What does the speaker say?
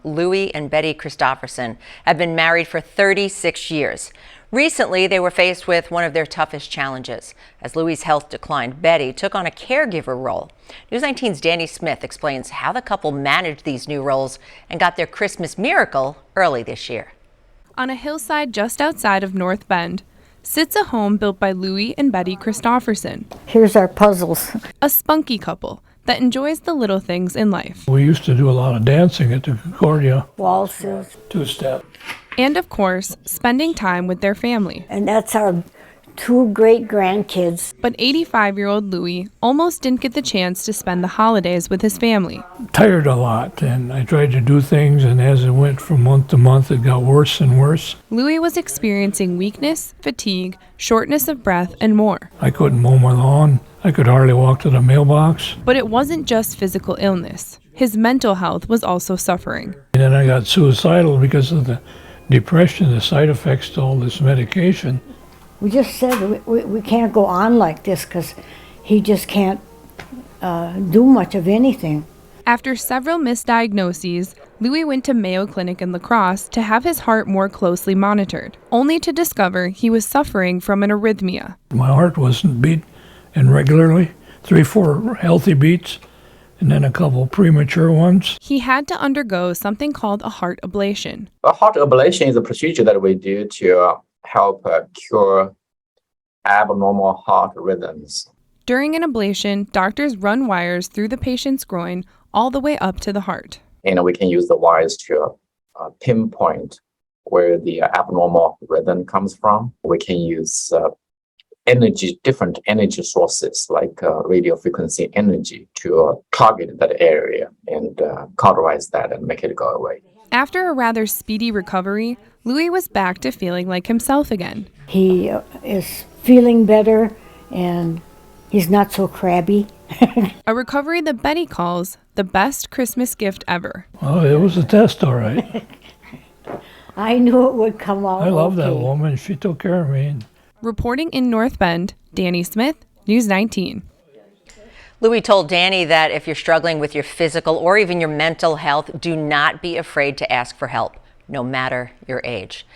Louie and Betty Christopherson have been married for 36 years. Recently, they were faced with one of their toughest challenges. As Louie's health declined, Betty took on a caregiver role. News 19's Danny Smith explains how the couple managed these new roles and got their Christmas miracle early this year. On a hillside just outside of North Bend sits a home built by Louie and Betty Christopherson. Here's our puzzles. A spunky couple that enjoys the little things in life. We used to do a lot of dancing at the Concordia. Waltzes. Two-step. And of course, spending time with their family. And that's our two great grandkids. But 85-year-old Louie almost didn't get the chance to spend the holidays with his family. Tired a lot, and I tried to do things, and as it went from month to month, it got worse and worse. Louie was experiencing weakness, fatigue, shortness of breath, and more. I couldn't mow my lawn. I could hardly walk to the mailbox. But it wasn't just physical illness. His mental health was also suffering. And then I got suicidal because of the depression, the side effects to all this medication. We just said we can't go on like this because he just can't do much of anything. After several misdiagnoses, Louie went to Mayo Clinic in La Crosse to have his heart more closely monitored, only to discover he was suffering from an arrhythmia. My heart wasn't beat irregularly, 3-4 healthy beats, and then a couple premature ones. He had to undergo something called a heart ablation. A heart ablation is a procedure that we do to help cure abnormal heart rhythms. During an ablation, doctors run wires through the patient's groin all the way up to the heart. And we can use the wires to pinpoint where the abnormal rhythm comes from. We can use different energy sources like radio frequency energy to target that area and cauterize that and make it go away. After a rather speedy recovery, Louie was back to feeling like himself again. He is feeling better and he's not so crabby. A recovery that Betty calls the best Christmas gift ever. Oh, it was a test, all right. I knew it would come out. I love that okay. woman. She took care of me. Reporting in North Bend, Danny Smith, News 19. Louie told Danny that if you're struggling with your physical or even your mental health, do not be afraid to ask for help, no matter your age.